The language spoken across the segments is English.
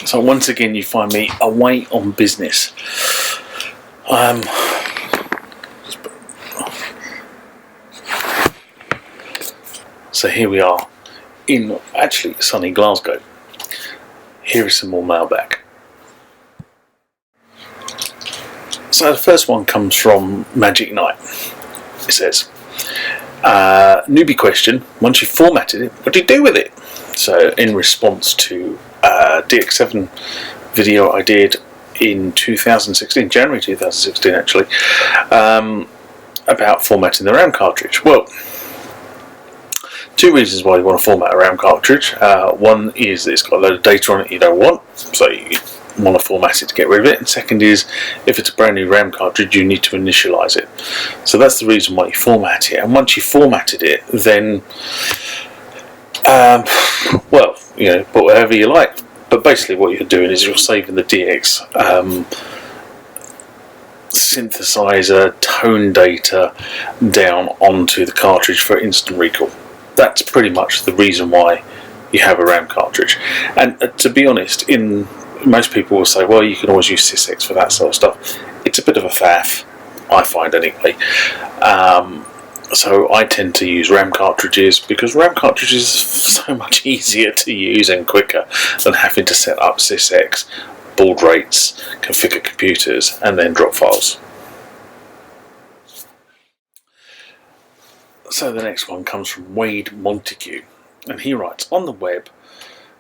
So once again you find me away on business. So here we are in actually sunny Glasgow. Here is some more Mailbag. So the first one comes from Magic Knight. It says, newbie question, once you formatted it, what do you do with it? So in response to DX7 video I did in 2016, January 2016 actually, about formatting the RAM cartridge. Well, two reasons why you want to format a RAM cartridge. One is that it's got a load of data on it you don't want, so you want to format it to get rid of it, and second is if it's a brand new RAM cartridge you need to initialize it. So that's the reason why you format it, and once you formatted it then well, you know, put whatever you like, but basically what you're doing is you're saving the DX synthesizer tone data down onto the cartridge for instant recall. That's pretty much the reason why you have a RAM cartridge. And to be honest, most people will say, well, you can always use SysX for that sort of stuff. It's a bit of a faff, I find anyway. So I tend to use RAM cartridges because RAM cartridges are so much easier to use and quicker than having to set up SysX, baud rates, configure computers, and then drop files. So the next one comes from Wade Montague, and he writes, on the web,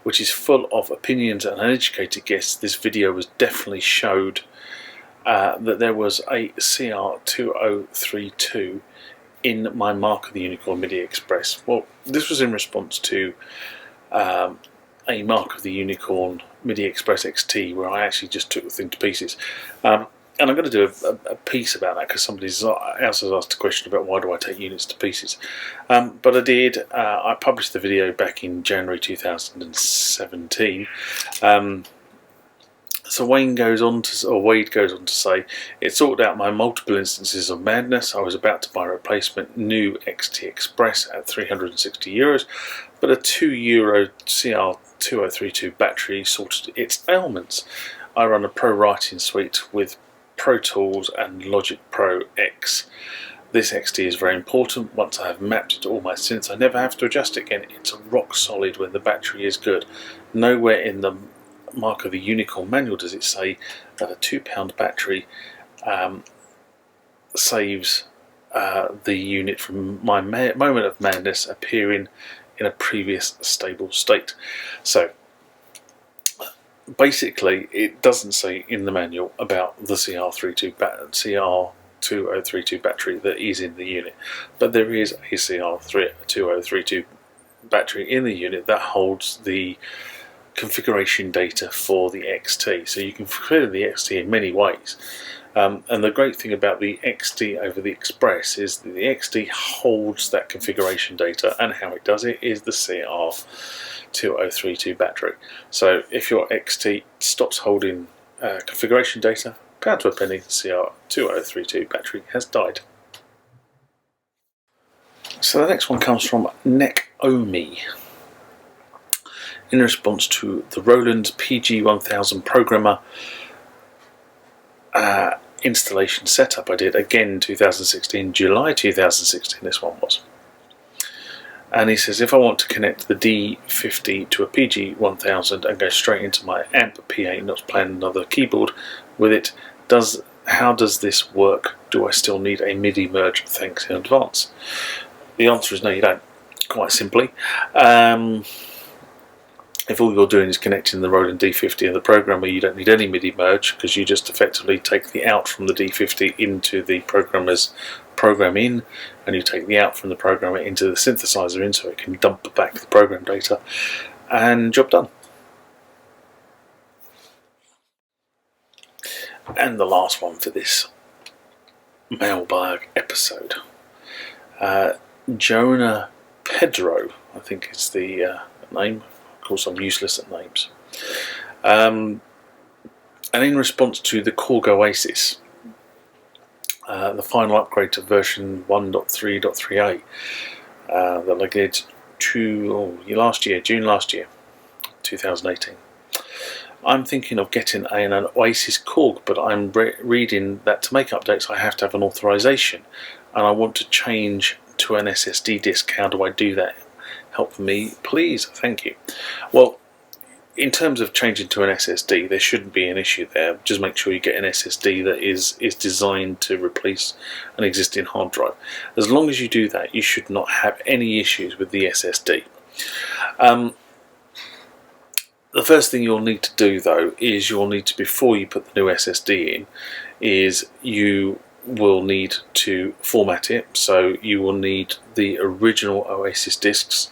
which is full of opinions and uneducated guesses, this video was definitely showed that there was a CR2032 in my Mark of the Unicorn MIDI Express. Well, this was in response to a Mark of the Unicorn MIDI Express XT where I actually just took the thing to pieces. And I'm going to do a piece about that because somebody else has asked a question about why do I take units to pieces. But I did. I published the video back in January 2017. So Wade goes on to say, it sorted out my multiple instances of madness. I was about to buy a replacement new XT Express at €360, but a €2 CR2032 battery sorted its ailments. I run a pro writing suite with Pro Tools and Logic Pro X. This XT is very important. Once I have mapped it to all my synths, I never have to adjust it again. It's rock solid when the battery is good. Nowhere in the Mark of the Unicorn manual does it say that a £2 battery saves the unit from my moment of madness appearing in a previous stable state. So basically it doesn't say in the manual about the CR2032 battery that is in the unit, but there is a CR2032 battery in the unit that holds the configuration data for the XT. So you can configure the XT in many ways, and the great thing about the XT over the Express is that the XT holds that configuration data, and how it does it is the CR2032 battery. So if your XT stops holding configuration data, pound to a penny, the CR2032 battery has died. So the next one comes from Nekomi. In response to the Roland PG-1000 programmer installation setup I did, again 2016, July 2016 this one was. And he says, if I want to connect the D-50 to a PG-1000 and go straight into my amp PA, not plan another keyboard with it, how does this work? Do I still need a MIDI merge? Thanks in advance. The answer is no, you don't, quite simply. If all you're doing is connecting the Roland D-50 and the programmer, you don't need any MIDI merge because you just effectively take the out from the D-50 into the programmer's program in, and you take the out from the programmer into the synthesizer in so it can dump back the program data, and job done. And the last one for this Mailbag episode, Jonah Pedro, I think is the name. Of course, I'm useless at names. And in response to the Korg OASYS, the final upgrade to version 1.3.3a that I did June last year, 2018. I'm thinking of getting an OASYS Korg, but I'm reading that to make updates I have to have an authorization, and I want to change to an SSD disk. How do I do that? Help me, please. Thank you. Well, in terms of changing to an SSD, there shouldn't be an issue there. Just make sure you get an SSD that is designed to replace an existing hard drive. As long as you do that, you should not have any issues with the SSD. The first thing you'll need to do, though, is you'll need to, before you put the new SSD in, is you will need to format it. So you will need the original OASYS disks.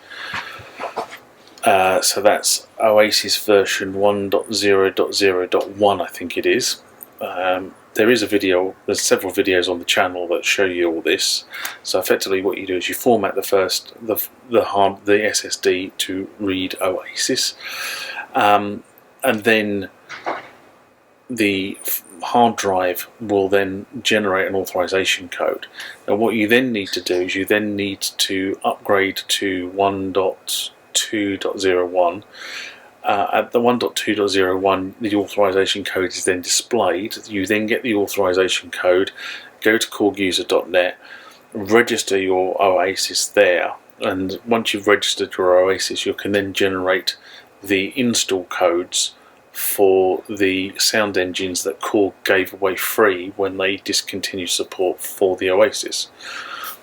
So that's OASYS version 1.0.0.1, I think it is. There is a video, there's several videos on the channel that show you all this. So effectively what you do is you format the SSD to read OASYS, and then the hard drive will then generate an authorization code. Now what you then need to do is you then need to upgrade to 1.2.01. At the 1.2.01, the authorization code is then displayed. You then get the authorization code, go to korguser.net, register your OASYS there, and once you've registered your OASYS, you can then generate the install codes for the sound engines that Korg gave away free when they discontinued support for the OASYS.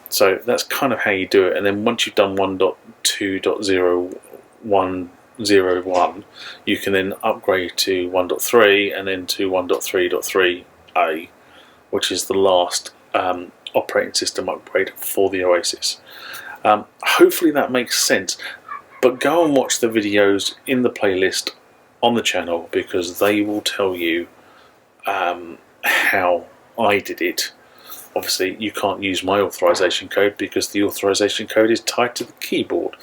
So that's kind of how you do it, and then once you've done 1.2.01, you can then upgrade to 1.3 and then to 1.3.3a, which is the last operating system upgrade for the OASYS. Hopefully that makes sense, but go and watch the videos in the playlist on the channel, because they will tell you how I did it. Obviously you can't use my authorization code because the authorization code is tied to the keyboard.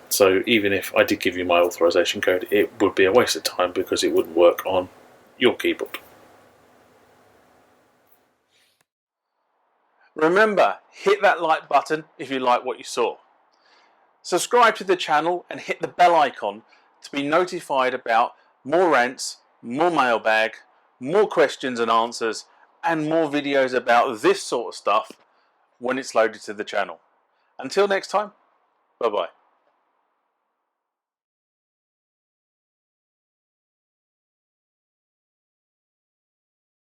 So even if I did give you my authorization code, it would be a waste of time because it wouldn't work on your keyboard. Remember, hit that like button if you like what you saw. Subscribe to the channel and hit the bell icon to be notified about more rants, more mailbag, more questions and answers, and more videos about this sort of stuff when it's loaded to the channel. Until next time, bye bye.